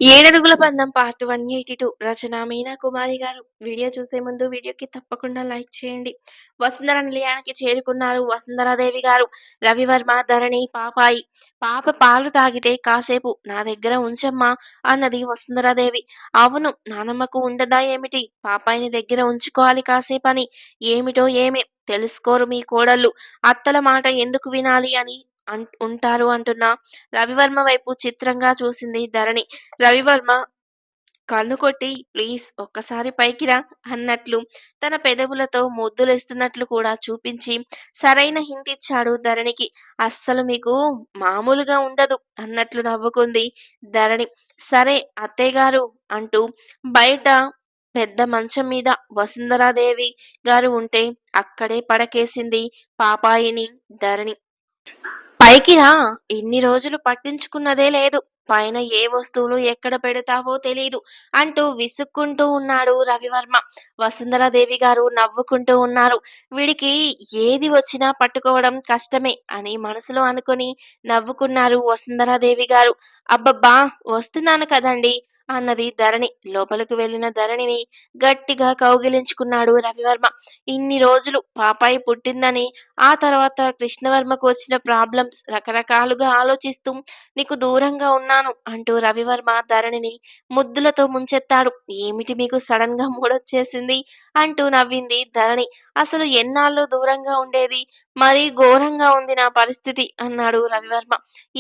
ఏడడుగుల పందెం పార్ట్ 182 రచన మీనా కుమారి గారు. వీడియో చూసే ముందు వీడియోకి తప్పకుండా లైక్ చేయండి. వసుంధర నిలయానికి చేరుకున్నారు వసుంధరాదేవి గారు. రవివర్మ, ధరణి, పాపాయి. పాప పాలు తాగితే కాసేపు నా దగ్గర ఉంచమ్మా అన్నది వసుంధరాదేవి. అవును, నానమ్మకు ఉండదా ఏమిటి? పాపాయిని దగ్గర ఉంచుకోవాలి కాసేపని. ఏమిటో ఏమి తెలుసుకోరు మీ కోడళ్ళు. అత్తల మాట ఎందుకు వినాలి అని ఉంటారు అంటున్నా రవివర్మ వైపు చిత్రంగా చూసింది ధరణి. రవివర్మ కన్ను కొట్టి ప్లీజ్ ఒక్కసారి పైకి రా అన్నట్లు తన పెదవులతో ముద్దులేస్తున్నట్లు కూడా చూపించి సరైన హింట్ ఇచ్చాడు ధరణికి. అస్సలు మీకు మామూలుగా ఉండదు అన్నట్లు నవ్వుకుంది ధరణి. సరే అత్తయ్య గారు అంటూ బయట పెద్ద మంచం మీద వసుంధరాదేవి గారు ఉంటే అక్కడే పడకేసింది పాపాయిని ధరణి. పైకి రా! ఇన్ని రోజులు పట్టించుకున్నదే లేదు. పైన ఏ వస్తువులు ఎక్కడ పెడతావో తెలీదు అంటూ విసుక్కుంటూ ఉన్నాడు రవివర్మ. వసుంధరాదేవి గారు నవ్వుకుంటూ ఉన్నారు. వీడికి ఏది వచ్చినా పట్టుకోవడం కష్టమే అని మనసులో అనుకుని నవ్వుకున్నారు వసుంధరాదేవి గారు. అబ్బబ్బా! వస్తున్నాను కదండి అన్నది ధరణి. లోపలకు వెళ్ళిన ధరణిని గట్టిగా కౌగిలించుకున్నాడు రవివర్మ. ఇన్ని రోజులు పాపాయి పుట్టిందని, ఆ తర్వాత కృష్ణవర్మకు వచ్చిన ప్రాబ్లమ్స్ రకరకాలుగా ఆలోచిస్తూ నీకు దూరంగా ఉన్నాను అంటూ రవివర్మ ధరణిని ముద్దులతో ముంచెత్తాడు. ఏమిటి మీకు సడన్ గా మూడొచ్చేసింది అంటూ నవ్వింది ధరణి. అసలు ఎన్నాళ్ళు దూరంగా ఉండేది? మరీ ఘోరంగా ఉంది నా పరిస్థితి అన్నాడు రవివర్మ.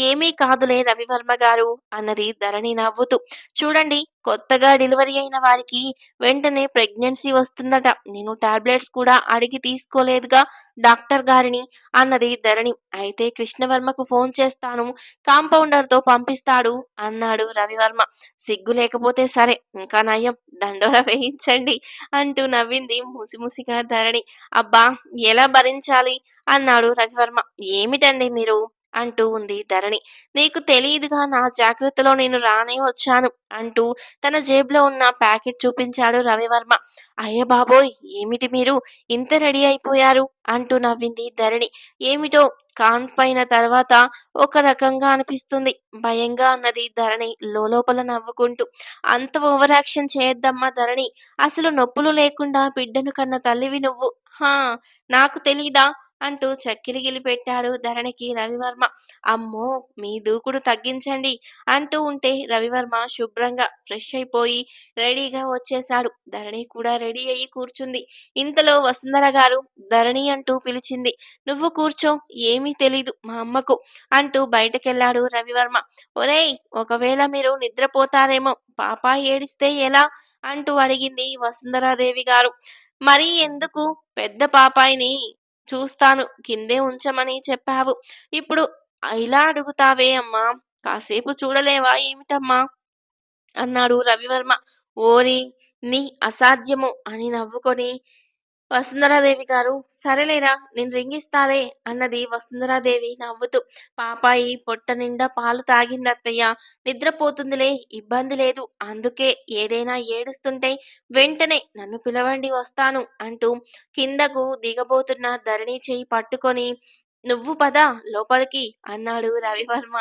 ఏమీ కాదులే రవివర్మ గారు అన్నది ధరణి నవ్వుతూ. చూడండి, కొత్తగా డెలివరీ అయిన వారికి వెంటనే ప్రెగ్నెన్సీ వస్తుందట. నేను టాబ్లెట్స్ కూడా అడిగి తీసుకోలేదుగా డాక్టర్ గారిని అన్నది ధరణి. అయితే కృష్ణవర్మకు ఫోన్ చేస్తాను, కాంపౌండర్‌తో పంపిస్తాడు అన్నాడు రవివర్మ. సిగ్గు లేకపోతే సరే, ఇంకా నయం దండోరా వేయించండి అంటూ నవ్వింది ముసిముసిగా ధరణి. అబ్బా! ఎలా భరించాలి అన్నాడు రవివర్మ. ఏమిటండి మీరు అంటూ ఉంది ధరణి. నీకు తెలీదుగా నా జాగ్రత్తలో నేను రానే వచ్చాను అంటూ తన జేబులో ఉన్న ప్యాకెట్ చూపించాడు రవివర్మ. అయ్య బాబోయ్! ఏమిటి మీరు ఇంత రెడీ అయిపోయారు అంటూ నవ్వింది ధరణి. ఏమిటో కాన్పైన తర్వాత ఒక రకంగా అనిపిస్తుంది భయంగా అన్నది ధరణి లోలోపల నవ్వుకుంటూ. అంత ఓవర్ యాక్షన్ చేయొద్దమ్మా ధరణి. అసలు నొప్పులు లేకుండా బిడ్డను కన్న తల్లివి నువ్వు. హా! నాకు తెలీదా అంటూ చక్కిలిగిలి పెట్టాడు ధరణికి రవివర్మ. అమ్మో! మీ దూకుడు తగ్గించండి అంటూ ఉంటే రవివర్మ శుభ్రంగా ఫ్రెష్ అయిపోయి రెడీగా వచ్చేశాడు. ధరణి కూడా రెడీ అయ్యి కూర్చుంది. ఇంతలో వసుంధర గారు ధరణి అంటూ పిలిచింది. నువ్వు కూర్చో, ఏమీ తెలీదు మా అమ్మకు అంటూ బయటకెళ్ళాడు రవివర్మ. ఒరేయ్, ఒకవేళ మీరు నిద్రపోతారేమో, పాప ఏడిస్తే ఎలా అంటూ అడిగింది వసుంధరాదేవి గారు. మరీ ఎందుకు, పెద్ద పాపాయిని చూస్తాను కిందే ఉంచమని చెప్పావు. ఇప్పుడు ఇలా అడుగుతావే అమ్మా! కాసేపు చూడలేవా ఏమిటమ్మా? అన్నాడు రవివర్మ. ఓరి నీ అసాధ్యము అని నవ్వుకొని వసుంధరాదేవి గారు సరేలేరా నేను రింగిస్తాలే అన్నది వసుంధరాదేవి నవ్వుతూ. పాపాయి పొట్ట నిండా పాలు తాగిందత్తయ్య, నిద్రపోతుందిలే, ఇబ్బంది లేదు. అందుకే ఏదైనా ఏడుస్తుంటే వెంటనే నన్ను పిలవండి వస్తాను అంటూ కిందకు దిగబోతున్న ధరణి చెయ్యి పట్టుకొని నువ్వు పద లోపలికి అన్నాడు రవివర్మ.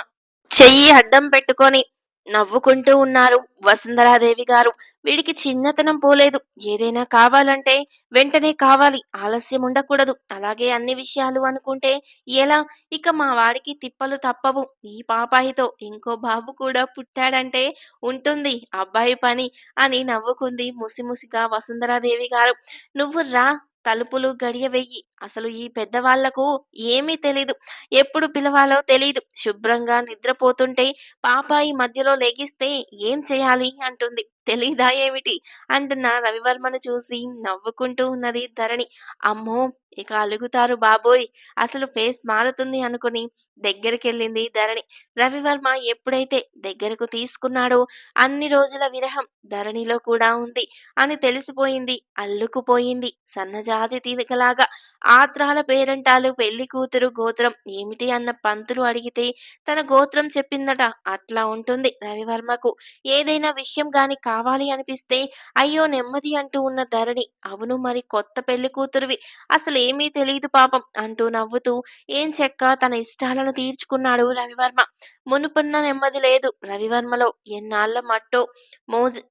చెయ్యి అడ్డం పెట్టుకొని నవ్వుకుంటూ ఉన్నారు వసుంధరాదేవి గారు. వీడికి చిన్నతనం పోలేదు. ఏదైనా కావాలంటే వెంటనే కావాలి. ఆలస్యం ఉండకూడదు. అలాగే అన్ని విషయాలు అనుకుంటే ఎలా? ఇక మా వాడికి తిప్పలు తప్పవు. ఈ పాపాయితో ఇంకో బాబు కూడా పుట్టాడంటే ఉంటుంది అబ్బాయి పని అని నవ్వుకుంది ముసిముసిగా వసుంధరాదేవి గారు. నువ్వు రా, తలుపులు గడియ వెయ్యి. అసలు ఈ పెద్దవాళ్లకు ఏమీ తెలీదు. ఎప్పుడు పిలవాలో తెలీదు. శుభ్రంగా నిద్రపోతుంటే పాపాయి మధ్యలో లెగిస్తే ఏం చేయాలి అంటుంది. తెలీదా ఏమిటి అంటున్న రవివర్మను చూసి నవ్వుకుంటూ ఉన్నది ధరణి. అమ్మో! ఇక అలుగుతారు బాబోయ్! అసలు ఫేస్ మారుతుంది అనుకుని దగ్గరికెళ్ళింది ధరణి. రవివర్మ ఎప్పుడైతే దగ్గరకు తీసుకున్నాడో అన్ని రోజుల విరహం ధరణిలో కూడా ఉంది అని తెలిసిపోయింది. అల్లుకుపోయింది సన్నజాజి తీగలాగా. ఆత్రాల పేరంటాలు పెళ్లి కూతురు గోత్రం ఏమిటి అన్న పంతులు అడిగితే తన గోత్రం చెప్పిందట. అట్లా ఉంటుంది రవివర్మకు. ఏదైనా విషయం గాని కావాలి అనిపిస్తే అయ్యో నెమ్మది అంటూ ఉన్న ధరణి అవును మరి కొత్త పెళ్లి కూతురివి అసలేమీ తెలీదు పాపం అంటూ నవ్వుతూ ఏంచెక్కా తన ఇష్టాలను తీర్చుకున్నాడు రవివర్మ. మునుపున్న నెమ్మది లేదు రవివర్మలో. ఎన్నాళ్ళ మట్టో మోజు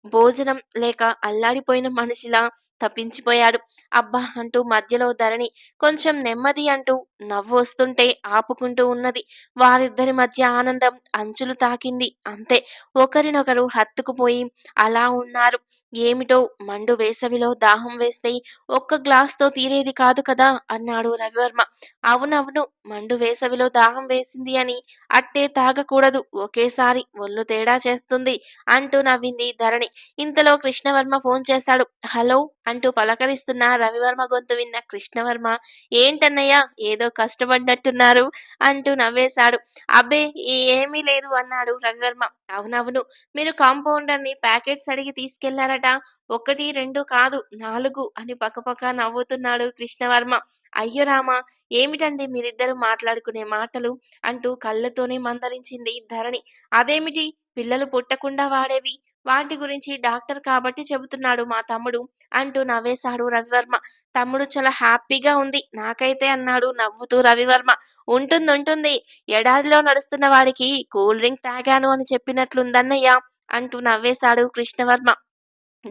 భోజనం లేక అల్లాడిపోయిన మనిషిలా తప్పించిపోయాడు. అబ్బా! అంటూ మధ్యలో ధరణి కొంచెం నెమ్మది అంటూ నవ్వొస్తుంటే ఆపుకుంటూ ఉన్నది. వారిద్దరి మధ్య ఆనందం అంచులు తాకింది. అంతే. ఒకరినొకరు హత్తుకుపోయి అలా ఉన్నారు. ఏమిటో మండు వేసవిలో దాహం వేస్తే ఒక్క గ్లాస్‌తో తీరేది కాదు కదా! అన్నాడు రవివర్మ. అవునవును. మండు వేసవిలో దాహం వేసింది అని అట్టే తాగకూడదు. ఒకేసారి ఒళ్ళు తేడా చేస్తుంది అంటూ నవ్వింది ధరణి. ఇంతలో కృష్ణవర్మ ఫోన్ చేశాడు. హలో! అంటూ పలకరిస్తున్న రవివర్మ గొంతు విన్న కృష్ణవర్మ ఏంటన్నయ్య ఏదో కష్టపడ్డట్టున్నారు అంటూ నవ్వేశాడు. అబ్బే ఏమీ లేదు అన్నాడు రవివర్మ. అవునవును. మీరు కాంపౌండర్‌ని ప్యాకెట్స్ అడిగి తీసుకెళ్లారట. 1, 2 కాదు 4 అని పకపక నవ్వుతున్నాడు కృష్ణవర్మ. అయ్యో రామా! ఏమిటండి మీరిద్దరూ మాట్లాడుకునే మాటలు అంటూ కళ్ళతోనే మందలించింది ధరణి. అదేమిటి పిల్లలు పుట్టకుండా వాడేవి వాటి గురించి డాక్టర్ కాబట్టి చెబుతున్నాడు మా తమ్ముడు అంటూ నవ్వేశాడు రవివర్మ. తమ్ముడు చాలా హ్యాపీగా ఉంది నాకైతే అన్నాడు నవ్వుతూ రవివర్మ. ఉంటుంది. ఎడారిలో నడుస్తున్న వాడికి కూల్ డ్రింక్ తాగాను అని చెప్పినట్లుందన్నయ్య అంటూ నవ్వేశాడు కృష్ణవర్మ.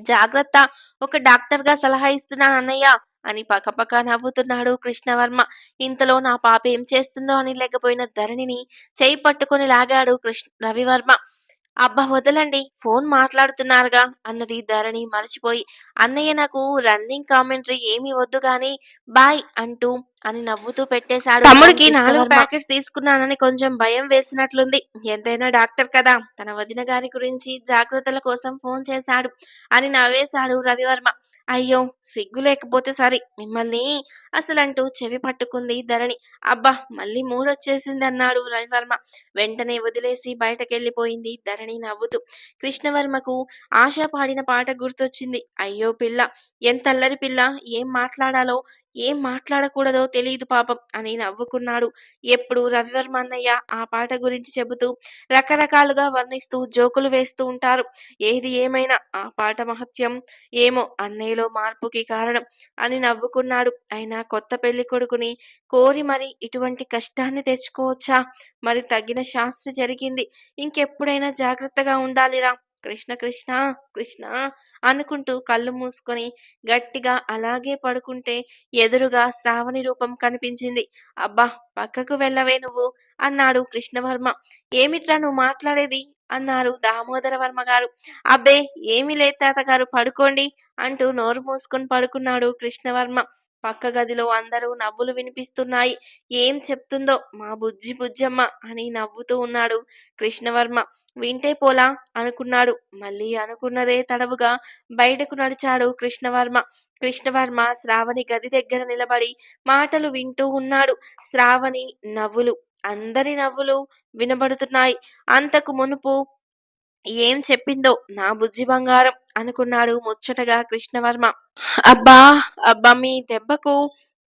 జాగ్రత్త ఒక డాక్టర్‌గా సలహా ఇస్తున్నానన్నయ్య అని పకపక నవ్వుతున్నాడు కృష్ణవర్మ. ఇంతలో నా పాప ఏం చేస్తుందో అని లేకపోయిన ధరణిని చెయ్యి పట్టుకొని లాగాడు రవివర్మ. అబ్బా! వదలండి. ఫోన్ మాట్లాడుతున్నారుగా అన్నది ధరణి మరచిపోయి. అన్నయ్య నాకు రన్నింగ్ కామెంటరీ ఏమీ వద్దు గానీ బాయ్ అంటూ అని నవ్వుతూ పెట్టేశాడు ఫోన్ తమ్ముడికి 4 కృష్ణవర్మ. ప్యాకెట్స్ తీసుకున్నానని కొంచెం భయం వేసినట్లుంది. ఎంతైనా డాక్టర్ కదా! తన వదిన గారి గురించి జాగ్రత్తల కోసం ఫోన్ చేశాడు అని నవ్వేశాడు రవివర్మ. అయ్యో! సిగ్గు లేకపోతే సరి మిమ్మల్ని అసలంటూ చెవి పట్టుకుంది ధరణి. అబ్బా! మళ్ళీ మూడొచ్చేసిందన్నాడు రవివర్మ. వెంటనే వదిలేసి బయటకెళ్ళిపోయింది ధరణి నవ్వుతూ. కృష్ణవర్మకు ఆశ పాడిన పాట గుర్తొచ్చింది. అయ్యో పిల్ల! ఎంతల్లరి పిల్ల! ఏం మాట్లాడాలో, ఏం మాట్లాడకూడదో తెలీదు పాపం అని నవ్వుకున్నాడు. ఎప్పుడు రవివర్మ అన్నయ్య ఆ పాట గురించి చెబుతూ రకరకాలుగా వర్ణిస్తూ జోకులు వేస్తూ ఉంటారు. ఏది ఏమైనా ఆ పాట మహత్యం ఏమో అన్నయ్యలో మార్పుకి కారణం అని నవ్వుకున్నాడు. అయినా కొత్త పెళ్ళికొడుకుని కోరి మరి ఇటువంటి కష్టాన్ని తెచ్చుకోవచ్చా? మరి తగిన శాస్త్రి జరిగింది. ఇంకెప్పుడైనా జాగ్రత్తగా ఉండాలిరా. కృష్ణ కృష్ణ కృష్ణ అనుకుంటూ కళ్ళు మూసుకొని గట్టిగా అలాగే పడుకుంటే ఎదురుగా శ్రావణి రూపం కనిపించింది. అబ్బా! పక్కకు వెళ్ళవే నువ్వు అన్నాడు కృష్ణవర్మ. ఏమిట్రా నువ్వు మాట్లాడేది? అన్నారు దామోదరవర్మ గారు. అబ్బే ఏమీ లేదు తాతగారు పడుకోండి అంటూ నోరు మూసుకొని పడుకున్నాడు కృష్ణవర్మ. పక్క గదిలో అందరూ నవ్వులు వినిపిస్తున్నాయి. ఏం చెప్తుందో మా బుజ్జి బుజ్జమ్మ అని నవ్వుతూ ఉన్నాడు కృష్ణవర్మ. వింటే పోలా అనుకున్నాడు. మళ్ళీ అనుకున్నదే తడవుగా బయటకు నడిచాడు కృష్ణవర్మ. కృష్ణవర్మ శ్రావణి గది దగ్గర నిలబడి మాటలు వింటూ ఉన్నాడు. శ్రావణి నవ్వులు అందరి నవ్వులు వినబడుతున్నాయి. అంతకు మునుపు ఏం చెప్పిందో నా బుజ్జి బంగారం అనుకున్నాడు ముచ్చటగా కృష్ణవర్మ. అబ్బా! అబ్బా! మీ దెబ్బకు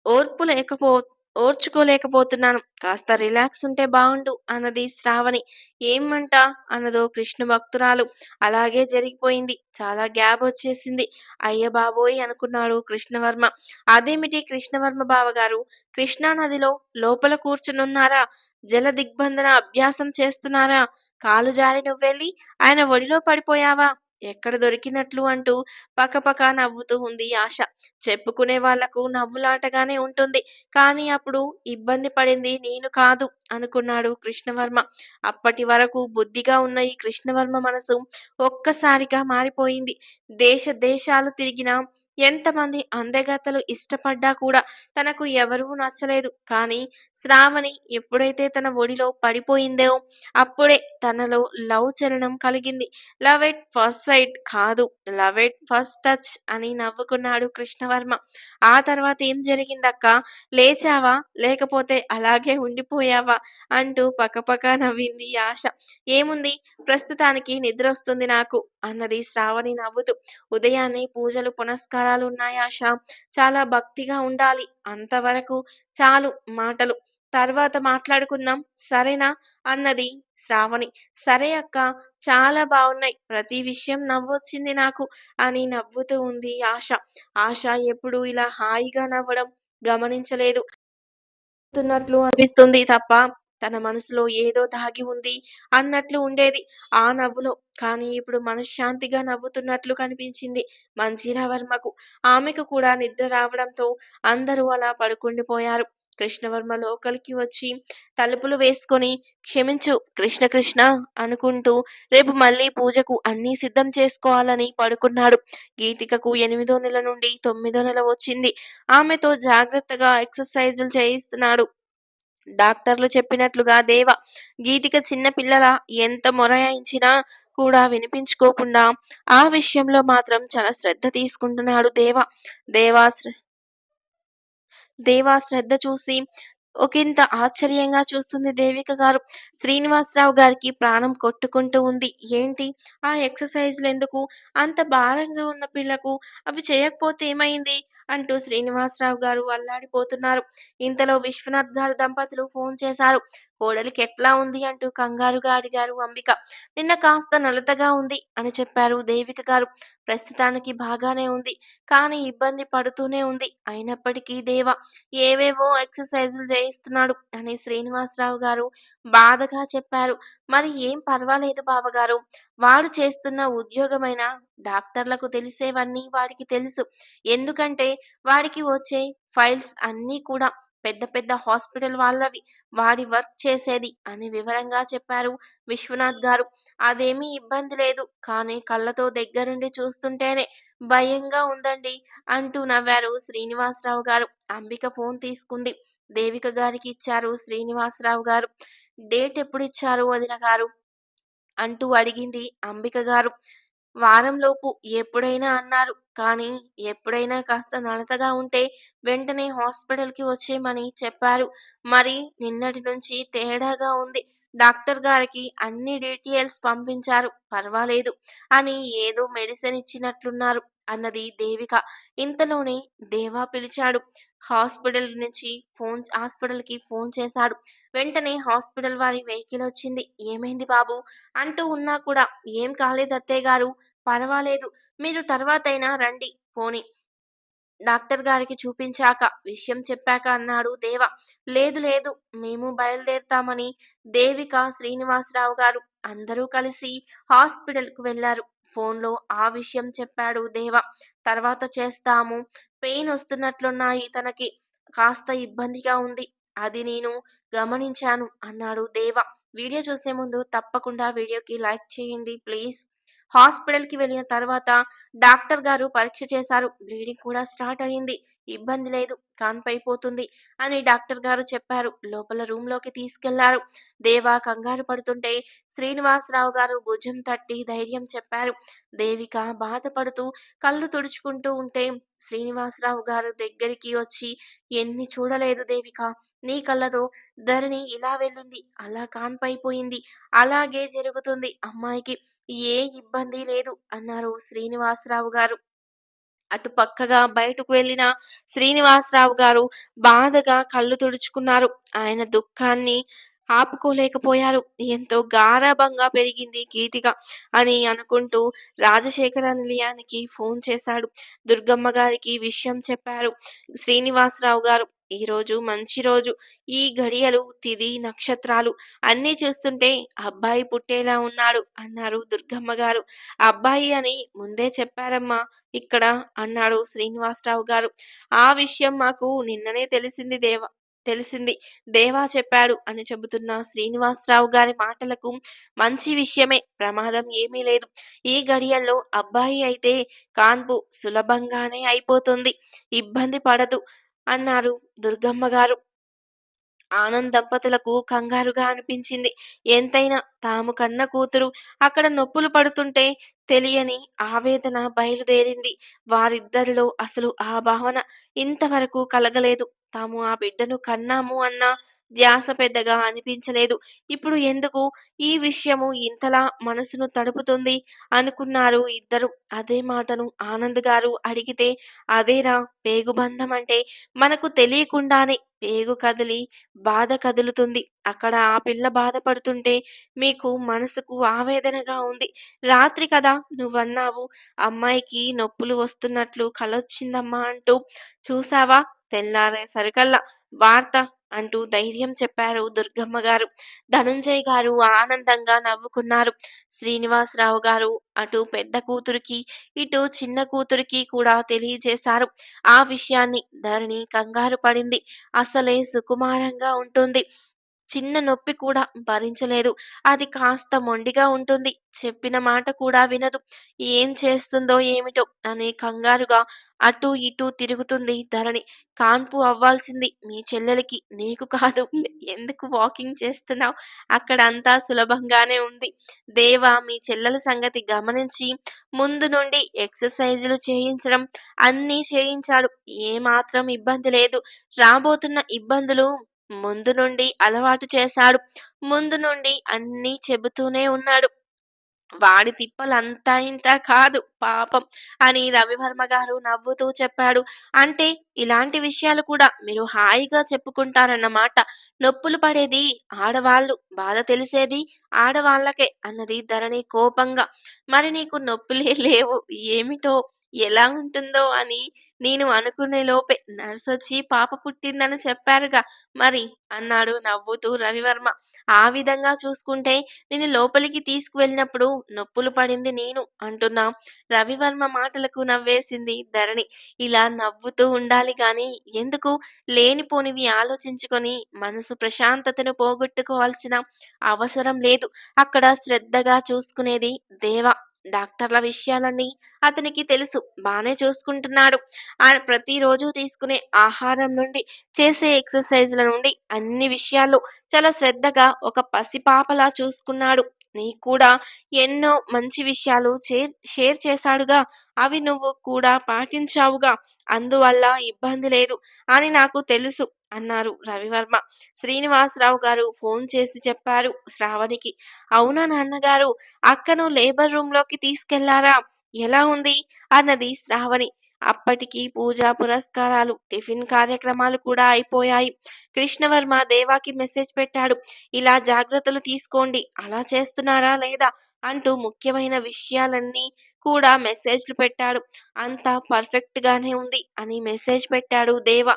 ఓర్పు లేకపో ఓర్చుకోలేకపోతున్నాను. కాస్త రిలాక్స్ ఉంటే బావుండు అన్నది శ్రావణి. ఏమంట అన్నదో కృష్ణ భక్తురాలు. అలాగే జరిగిపోయింది. చాలా గ్యాప్ వచ్చేసింది. అయ్య బాబోయ్! అనుకున్నాడు కృష్ణవర్మ. అదేమిటి కృష్ణవర్మ బావగారు కృష్ణా నదిలో లోపల కూర్చునున్నారా? జల దిగ్బంధన అభ్యాసం చేస్తున్నారా? కాలు జారి నువ్వెళ్ళి ఆయన ఒడిలో పడిపోయావా? ఎక్కడ దొరికినట్లు అంటూ పకపక నవ్వుతూ ఉంది ఆశ. చెప్పుకునే వాళ్లకు నవ్వులాటగానే ఉంటుంది. కానీ అప్పుడు ఇబ్బంది పడింది నేను కాదు అనుకున్నాడు కృష్ణవర్మ. అప్పటి వరకు బుద్ధిగా ఉన్న ఈ కృష్ణవర్మ మనసు ఒక్కసారిగా మారిపోయింది. దేశ దేశాలు తిరిగినా ఎంతమంది అందగత్తెలు ఇష్టపడ్డా కూడా తనకు ఎవరూ నచ్చలేదు. కానీ శ్రావణి ఎప్పుడైతే తన ఒడిలో పడిపోయిందో అప్పుడే తనలో లవ్ చలనం కలిగింది. లవ్ ఎట్ ఫస్ట్ సైట్ కాదు లవ్ ఎట్ ఫస్ట్ టచ్ అని నవ్వుకున్నాడు కృష్ణవర్మ. ఆ తర్వాత ఏం జరిగిందక్కా? లేచావా? లేకపోతే అలాగే ఉండిపోయావా? అంటూ పకపక నవ్వింది ఆశ. ఏముంది ప్రస్తుతానికి నిద్రొస్తుంది నాకు అన్నది శ్రావణి నవ్వుతూ. ఉదయాన్నే పూజలు పునస్కారాలు ఉన్నాయి ఆశ. చాలా భక్తిగా ఉండాలి. అంతవరకు చాలు మాటలు. తర్వాత మాట్లాడుకుందాం సరేనా?" అన్నది శ్రావణి. "సరే అక్క, చాలా బావున్నాయి. ప్రతి విషయం నవ్వొచ్చింది నాకు" అని నవ్వుతూ ఉంది ఆశ. ఆశ ఎప్పుడూ ఇలా హాయిగా నవ్వడం గమనించలేదు. తున్నట్లు అనిపిస్తుంది తప్ప తన మనసులో ఏదో దాగి ఉంది అన్నట్లు ఉండేది ఆ నవ్వులో. కానీ ఇప్పుడు మనశ్శాంతిగా నవ్వుతున్నట్లు కనిపించింది మంజీరా వర్మకు. ఆమెకు కూడా నిద్ర రావడంతో అందరూ అలా పడుకుండిపోయారు. కృష్ణవర్మ లోపలికి వచ్చి తలుపులు వేసుకొని "క్షమించు కృష్ణ కృష్ణ" అనుకుంటూ రేపు మళ్ళీ పూజకు అన్నీ సిద్ధం చేసుకోవాలని పడుకున్నాడు. గీతికకు 8వ నెల నుండి 9వ నెల వచ్చింది. ఆమెతో జాగ్రత్తగా ఎక్సర్‌సైజులు చేయిస్తున్నాడు డాక్టర్లు చెప్పినట్లుగా దేవ. గీతిక చిన్న పిల్లలా ఎంత మొరాయించినా కూడా వినిపించుకోకుండా ఆ విషయంలో మాత్రం చాలా శ్రద్ధ తీసుకుంటున్నాడు దేవ. దేవా శ్ర దేవా శ్రద్ధ చూసి ఒకంత ఆశ్చర్యంగా చూస్తుంది దేవిక గారు. శ్రీనివాసరావు గారికి ప్రాణం కొట్టుకుంటూ ఉంది. ఏంటి ఆ ఎక్సర్‌సైజులెందుకు? అంత భారంగా ఉన్న పిల్లకు అవి చేయకపోతే ఏమైంది? అంటూ శ్రీనివాసరావు గారు అల్లాడిపోతున్నారు. ఇంతలో విశ్వనాథ్ గారు దంపతులు ఫోన్ చేశారు. కోడలికెట్లా ఉంది? అంటూ కంగారుగా అడిగారు అంబిక. నిన్న కాస్త నలతగా ఉంది అని చెప్పారు దేవిక గారు. ప్రస్తుతానికి బాగానే ఉంది. కానీ ఇబ్బంది పడుతూనే ఉంది. అయినప్పటికీ దేవ ఏవేవో ఎక్సర్‌సైజులు చేయిస్తున్నాడు అని శ్రీనివాసరావు గారు బాధగా చెప్పారు. మరి ఏం పర్వాలేదు బావగారు. వాడు చేస్తున్న ఉద్యోగమైనా డాక్టర్లకు తెలిసేవన్నీ వాడికి తెలుసు. ఎందుకంటే వాడికి వచ్చే ఫైల్స్ అన్నీ కూడా పెద్ద పెద్ద హాస్పిటల్ వాళ్ళవి. వాడి వర్క్ చేసేది అని వివరంగా చెప్పారు విశ్వనాథ్ గారు. అదేమీ ఇబ్బంది లేదు. కానీ కళ్ళతో దగ్గరుండి చూస్తుంటేనే భయంగా ఉందండి అంటూ నవ్వారు శ్రీనివాసరావు గారు. అంబిక ఫోన్ తీసుకుంది. దేవిక గారికి ఇచ్చారు శ్రీనివాసరావు గారు. "డేట్ ఎప్పుడిచ్చారు వదిన గారు?" అంటూ అడిగింది అంబిక గారు. "వారంలోపు ఎప్పుడైనా అన్నారు. కానీ ఎప్పుడైనా కాస్త నలతగా ఉంటే వెంటనే హాస్పిటల్‌కి వచ్చేయమని చెప్పారు. మరి నిన్నటి నుంచి తేడాగా ఉంది. డాక్టర్ గారికి అన్ని డీటెయిల్స్ పంపించారు. పర్వాలేదు అని ఏదో మెడిసిన్ ఇచ్చినట్లున్నారు" అన్నది దేవిక. ఇంతలోనే దేవా పిలిచాడు. హాస్పిటల్‌కి ఫోన్ చేశాడు. వెంటనే హాస్పిటల్ వారి వెహికల్ వచ్చింది. "ఏమైంది బాబూ?" అంటూ ఉన్నా కూడా "ఏం కాలేదు అత్తయ్య గారు. పరవాలేదు. మీరు తర్వాతైనా రండి పోనీ డాక్టర్ గారికి చూపించాక, విషయం చెప్పాక" అన్నాడు దేవ. "లేదు లేదు మేము బయలుదేరతామని" దేవిక, శ్రీనివాసరావు గారు అందరూ కలిసి హాస్పిటల్‌కు వెళ్లారు. ఫోన్‌లో ఆ విషయం చెప్పాడు దేవ. "తర్వాత చేస్తాము. పెయిన్ వస్తున్నట్లున్నాయి తనకి. కాస్త ఇబ్బందిగా ఉంది. అది నేను గమనించాను" అన్నాడు దేవ. వీడియో చూసే ముందు తప్పకుండా వీడియోకి లైక్ చేయండి ప్లీజ్. హాస్పిటల్‌కి వెళ్ళిన తర్వాత డాక్టర్ గారు పరీక్ష చేశారు. బ్లీడింగ్ కూడా స్టార్ట్ అయింది. "ఇబ్బంది లేదు. కాన్పయిపోతుంది" అని డాక్టర్ గారు చెప్పారు. లోపల రూమ్‌లోకి తీసుకెళ్లారు. దేవ కంగారు పడుతుంటే శ్రీనివాసరావు గారు భుజం తట్టి ధైర్యం చెప్పారు. దేవిక బాధపడుతూ కళ్ళు తుడుచుకుంటూ ఉంటే శ్రీనివాసరావు గారు దగ్గరికి వచ్చి "ఎన్ని చూడలేదు దేవిక. నీ కళ్ళతో ధరణి ఇలా వెళ్ళింది. అలా కాన్పయిపోయింది. అలాగే జరుగుతుంది అమ్మాయికి. ఏ ఇబ్బంది లేదు" అన్నారు శ్రీనివాసరావు గారు. అటు పక్కగా బయటకు వెళ్ళిన శ్రీనివాసరావు గారు బాధగా కళ్ళు తుడుచుకున్నారు. ఆయన దుఃఖాన్ని ఆపుకోలేకపోయారు. ఎంతో గారాబంగా పెరిగింది గీతిక అని అనుకుంటూ రాజశేఖర నిలయానికి ఫోన్ చేశాడు. దుర్గమ్మ గారికి విషయం చెప్పారు శ్రీనివాసరావు గారు. "ఈరోజు మంచి రోజు. ఈ ఘడియలు, తిథి, నక్షత్రాలు అన్నీ చూస్తుంటే అబ్బాయి పుట్టేలా ఉన్నాడు" అన్నారు దుర్గమ్మ గారు. "అబ్బాయి అని ముందే చెప్పారమ్మా ఇక్కడ" అన్నాడు శ్రీనివాసరావు గారు. "ఆ విషయం మాకు నిన్ననే తెలిసింది. దేవా చెప్పాడు" అని చెబుతున్న శ్రీనివాసరావు గారి మాటలకు "మంచి విషయమే. ప్రమాదం ఏమీ లేదు. ఈ ఘడియల్లో అబ్బాయి అయితే కాన్పు సులభంగానే అయిపోతుంది. ఇబ్బంది పడదు" అన్నారు దుర్గమ్మ గారు. ఆనంద్ దంపతులకు కంగారుగా అనిపించింది. ఎంతైనా తాము కన్న కూతురు అక్కడ నొప్పులు పడుతుంటే తెలియని ఆవేదన బయలుదేరింది. వారిద్దరిలో అసలు ఆ భావన ఇంతవరకు కలగలేదు. తాము ఆ బిడ్డను కన్నాము అన్న ధ్యాస పెద్దగా అనిపించలేదు. ఇప్పుడు ఎందుకు ఈ విషయము ఇంతలా మనసును తడుపుతుంది అనుకున్నారు ఇద్దరు. అదే మాటను ఆనంద్ గారు అడిగితే, అదేరా పేగుబంధం అంటే మనకు తెలియకుండానే పేగు కదిలి బాధ కదులుతుంది. అక్కడ ఆ పిల్ల బాధపడుతుంటే మీకు మనసుకు ఆవేదనగా ఉంది. రాత్రి కదా నువ్వన్నావు అమ్మాయికి నొప్పులు వస్తున్నట్లు కలొచ్చిందమ్మా అంటూ. చూసావా తెల్లారేసరికల్లా వార్త అంటూ ధైర్యం చెప్పారు దుర్గమ్మ గారు. ధనుంజయ్ గారు ఆనందంగా నవ్వుకున్నారు. శ్రీనివాసరావు గారు అటు పెద్ద కూతురికి, ఇటు చిన్న కూతురికి కూడా తెలియజేశారు. ఆ విషయాన్ని ధరణి కంగారు పడింది. అసలే సుకుమారంగా ఉంటుంది. చిన్న నొప్పి కూడా భరించలేదు. అది కాస్త మొండిగా ఉంటుంది. చెప్పిన మాట కూడా వినదు. ఏం చేస్తుందో ఏమిటో అని కంగారుగా అటూ ఇటూ తిరుగుతుంది ధరణి. కాన్పు అవ్వాల్సింది మీ చెల్లెలికి, నీకు కాదు. ఎందుకు వాకింగ్ చేస్తున్నావు? అక్కడ అంతా సులభంగానే ఉంది. దేవ మీ చెల్లెల సంగతి గమనించి ముందు నుండి ఎక్సర్‌సైజులు చేయించడం అన్నీ చేయించాడు. ఏమాత్రం ఇబ్బంది లేదు. రాబోతున్న ఇబ్బందులు ముందు నుండి అలవాటు చేశాడు. ముందు నుండి అన్నీ చెబుతూనే ఉన్నాడు. వాడి తిప్పలంతా ఇంతా కాదు పాపం అని రవివర్మ గారు నవ్వుతూ చెప్పాడు. అంటే ఇలాంటి విషయాలు కూడా మీరు హాయిగా చెప్పుకుంటారన్నమాట. నొప్పులు పడేది ఆడవాళ్ళు, బాధ తెలిసేది ఆడవాళ్ళకే అన్నది ధరణి కోపంగా. మరి నీకు నొప్పులే లేవు. ఏమిటో ఎలా ఉంటుందో అని నేను అనుకునే లోపే నర్సొచ్చి పాప పుట్టిందని చెప్పారుగా మరి అన్నాడు నవ్వుతూ రవివర్మ. ఆ విధంగా చూసుకుంటే నిన్ను లోపలికి తీసుకువెళ్ళినప్పుడు నొప్పులు పడింది నేను అంటున్న రవివర్మ మాటలకు నవ్వేసింది ధరణి. ఇలా నవ్వుతూ ఉండాలి గాని ఎందుకు లేనిపోనివి ఆలోచించుకొని మనసు ప్రశాంతతను పోగొట్టుకోవాల్సిన అవసరం లేదు. అక్కడ శ్రద్ధగా చూసుకునేది దేవ. డాక్టర్ల విషయాలన్నీ అతనికి తెలుసు. బానే చూసుకుంటున్నాడు. ఆయన ప్రతిరోజు తీసుకునే ఆహారం నుండి, చేసే ఎక్సర్సైజ్‌ల నుండి అన్ని విషయాల్లో చాలా శ్రద్ధగా ఒక పసిపాపలా చూసుకున్నాడు. నీకు కూడా ఎన్నో మంచి విషయాలు షేర్ చేశాడుగా. అవి నువ్వు కూడా పాటించావుగా. అందువల్ల ఇబ్బంది లేదు అని నాకు తెలుసు అన్నారు రవివర్మ. శ్రీనివాసరావు గారు ఫోన్ చేసి చెప్పారు శ్రావణికి. అవునా నాన్నగారు, అక్కను లేబర్ రూమ్‌లోకి తీసుకెళ్లారా? ఎలా ఉంది? అన్నది శ్రావణి. అప్పటికి పూజా పురస్కారాలు, టిఫిన్ కార్యక్రమాలు కూడా అయిపోయాయి. కృష్ణవర్మ దేవాకి మెసేజ్ పెట్టాడు. ఇలా జాగ్రత్తలు తీసుకోండి. అలా చేస్తున్నారా లేదా అంటూ ముఖ్యమైన విషయాలన్నీ కూడా మెసేజ్‌లు పెట్టాడు. అంతా పర్ఫెక్ట్ గానే ఉంది అని మెసేజ్ పెట్టాడు దేవ.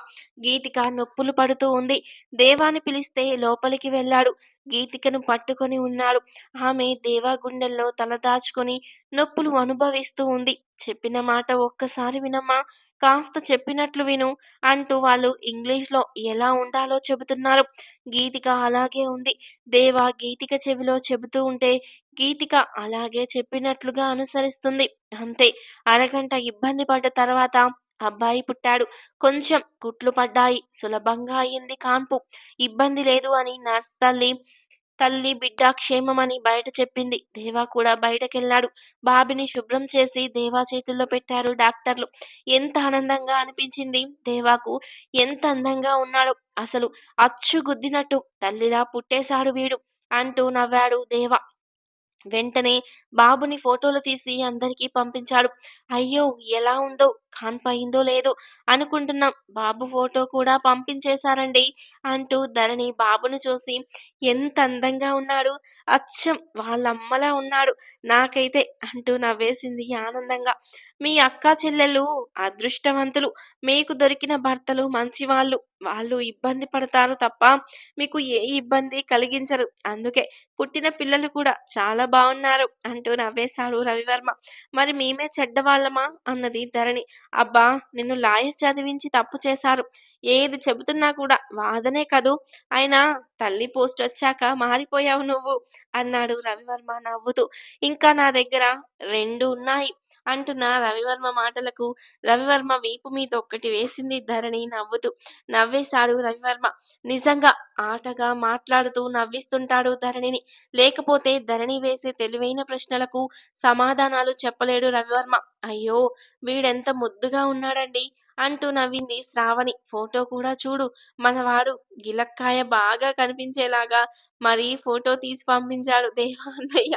గీతిక నొప్పులు పడుతూ ఉంది. దేవాని పిలిస్తే లోపలికి వెళ్ళాడు. గీతికను పట్టుకొని ఉన్నాడు. ఆమె దేవా గుండెల్లో తల దాచుకొని నొప్పులు అనుభవిస్తూ ఉంది. చెప్పిన మాట ఒక్కసారి వినమ్మా, కాస్త చెప్పినట్లు విను అంటూ వాళ్ళు ఇంగ్లీష్‌లో ఎలా ఉండాలో చెబుతున్నారు. గీతిక అలాగే ఉంది. దేవ గీతిక చెవిలో చెబుతూ ఉంటే గీతిక అలాగే చెప్పినట్లుగా అనుసరిస్తుంది. అంతే. అరగంట ఇబ్బంది పడ్డ తర్వాత అబ్బాయి పుట్టాడు. కొంచెం కుట్లు పడ్డాయి. సులభంగా అయింది కాన్పు. ఇబ్బంది లేదు అని నర్స్ తల్లి బిడ్డ క్షేమమని బయట చెప్పింది. దేవా కూడా బయటకెళ్ళాడు. బాబుని శుభ్రం చేసి దేవా చేతుల్లో పెట్టారు డాక్టర్లు. ఎంత ఆనందంగా అనిపించింది దేవాకు. ఎంత అందంగా ఉన్నాడో అసలు. అచ్చు గుద్దినట్టు తల్లిలా పుట్టేశాడు వీడు అంటూ నవ్వాడు దేవ. వెంటనే బాబుని ఫోటోలు తీసి అందరికీ పంపించాడు. అయ్యో! ఎలా ఉందో, కాన్పయిందో లేదో అనుకుంటున్నాం. బాబు ఫోటో కూడా పంపించేశారండి అంటూ ధరణి బాబును చూసి ఎంత అందంగా ఉన్నాడు. అచ్చం వాళ్ళమ్మలా ఉన్నాడు నాకైతే అంటూ నవ్వేసింది ఆనందంగా. మీ అక్కా చెల్లెళ్ళు అదృష్టవంతులు. మీకు దొరికిన భర్తలు మంచివాళ్ళు. వాళ్ళు ఇబ్బంది పడతారు తప్ప మీకు ఏ ఇబ్బంది కలిగించరు. అందుకే పుట్టిన పిల్లలు కూడా చాలా బావున్నారు అంటూ నవ్వేశాడు రవివర్మ. మరి మేమే చెడ్డవాళ్ళమా అన్నది ధరణి. అబ్బా! నిన్ను లాయర్ చదివించి తప్పు చేశారు. ఏది చెబుతున్నా కూడా వాదనే కదూ. అయినా తల్లి పోస్టొచ్చాక మారిపోయావు నువ్వు అన్నాడు రవివర్మ నవ్వుతూ. ఇంకా నా దగ్గర 2 ఉన్నాయి అంటున్న రవివర్మ మాటలకు రవివర్మ వీపు మీద ఒక్కటి వేసింది ధరణి నవ్వుతూ. నవ్వేశాడు రవివర్మ. నిజంగా ఆటగా మాట్లాడుతూ నవ్విస్తుంటాడు ధరణిని. లేకపోతే ధరణి వేసే తెలివైన ప్రశ్నలకు సమాధానాలు చెప్పలేడు రవివర్మ. అయ్యో! వీడెంత ముద్దుగా ఉన్నాడండి అంటూ నవ్వింది శ్రావణి. ఫోటో కూడా చూడు, మనవాడు గిలక్కాయ బాగా కనిపించేలాగా మరీ ఫోటో తీసి పంపించాడు దేవా అన్నయ్య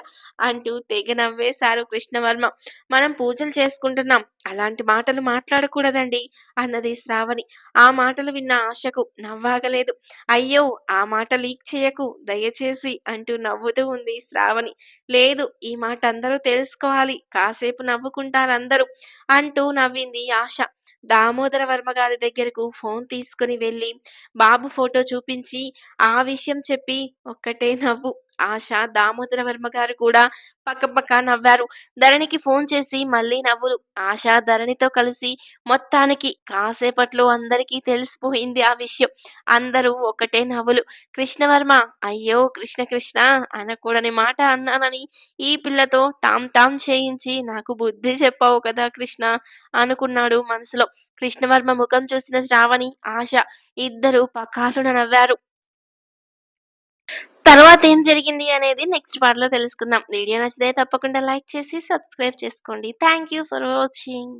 అంటూ తెగ నవ్వేశారు కృష్ణవర్మ. మనం పూజలు చేసుకుంటున్నాం, అలాంటి మాటలు మాట్లాడకూడదండి అన్నది శ్రావణి. ఆ మాటలు విన్న ఆశకు నవ్వాగలేదు. అయ్యో, ఆ మాట లీక్ చేయకు దయచేసి అంటూ నవ్వుతూ ఉంది శ్రావణి. లేదు, ఈ మాట అందరూ తెలుసుకోవాలి, కాసేపు నవ్వుకుంటారందరూ అంటూ నవ్వింది ఆశ. దామోదర వర్మ గారి దగ్గరకు ఫోన్ తీసుకుని వెళ్ళి బాబు ఫోటో చూపించి ఆ విషయం చెప్పి ఒక్కటే నవ్వు. ఆశ, దామోదర వర్మ గారు కూడా పక్కపక్క నవ్వారు. ధరణికి ఫోన్ చేసి మళ్ళీ నవ్వులు. ఆశ ధరణితో కలిసి మొత్తానికి కాసేపట్లో అందరికీ తెలిసిపోయింది ఆ విషయం. అందరూ ఒకటే నవ్వులు. కృష్ణవర్మ, అయ్యో కృష్ణ కృష్ణ, అనకూడని మాట అన్నానని ఈ పిల్లతో టామ్ టామ్ చేయించి నాకు బుద్ధి చెప్పావు కదా కృష్ణ అనుకున్నాడు మనసులో. కృష్ణవర్మ ముఖం చూసిన శ్రావణి, ఆశ ఇద్దరూ పకాలున నవ్వారు. తర్వాత ఏం జరిగింది అనేది నెక్స్ట్ పార్ట్‌లో తెలుసుకుందాం. వీడియో నచ్చితే తప్పకుండా లైక్ చేసి సబ్స్క్రైబ్ చేసుకోండి. Thank you for watching.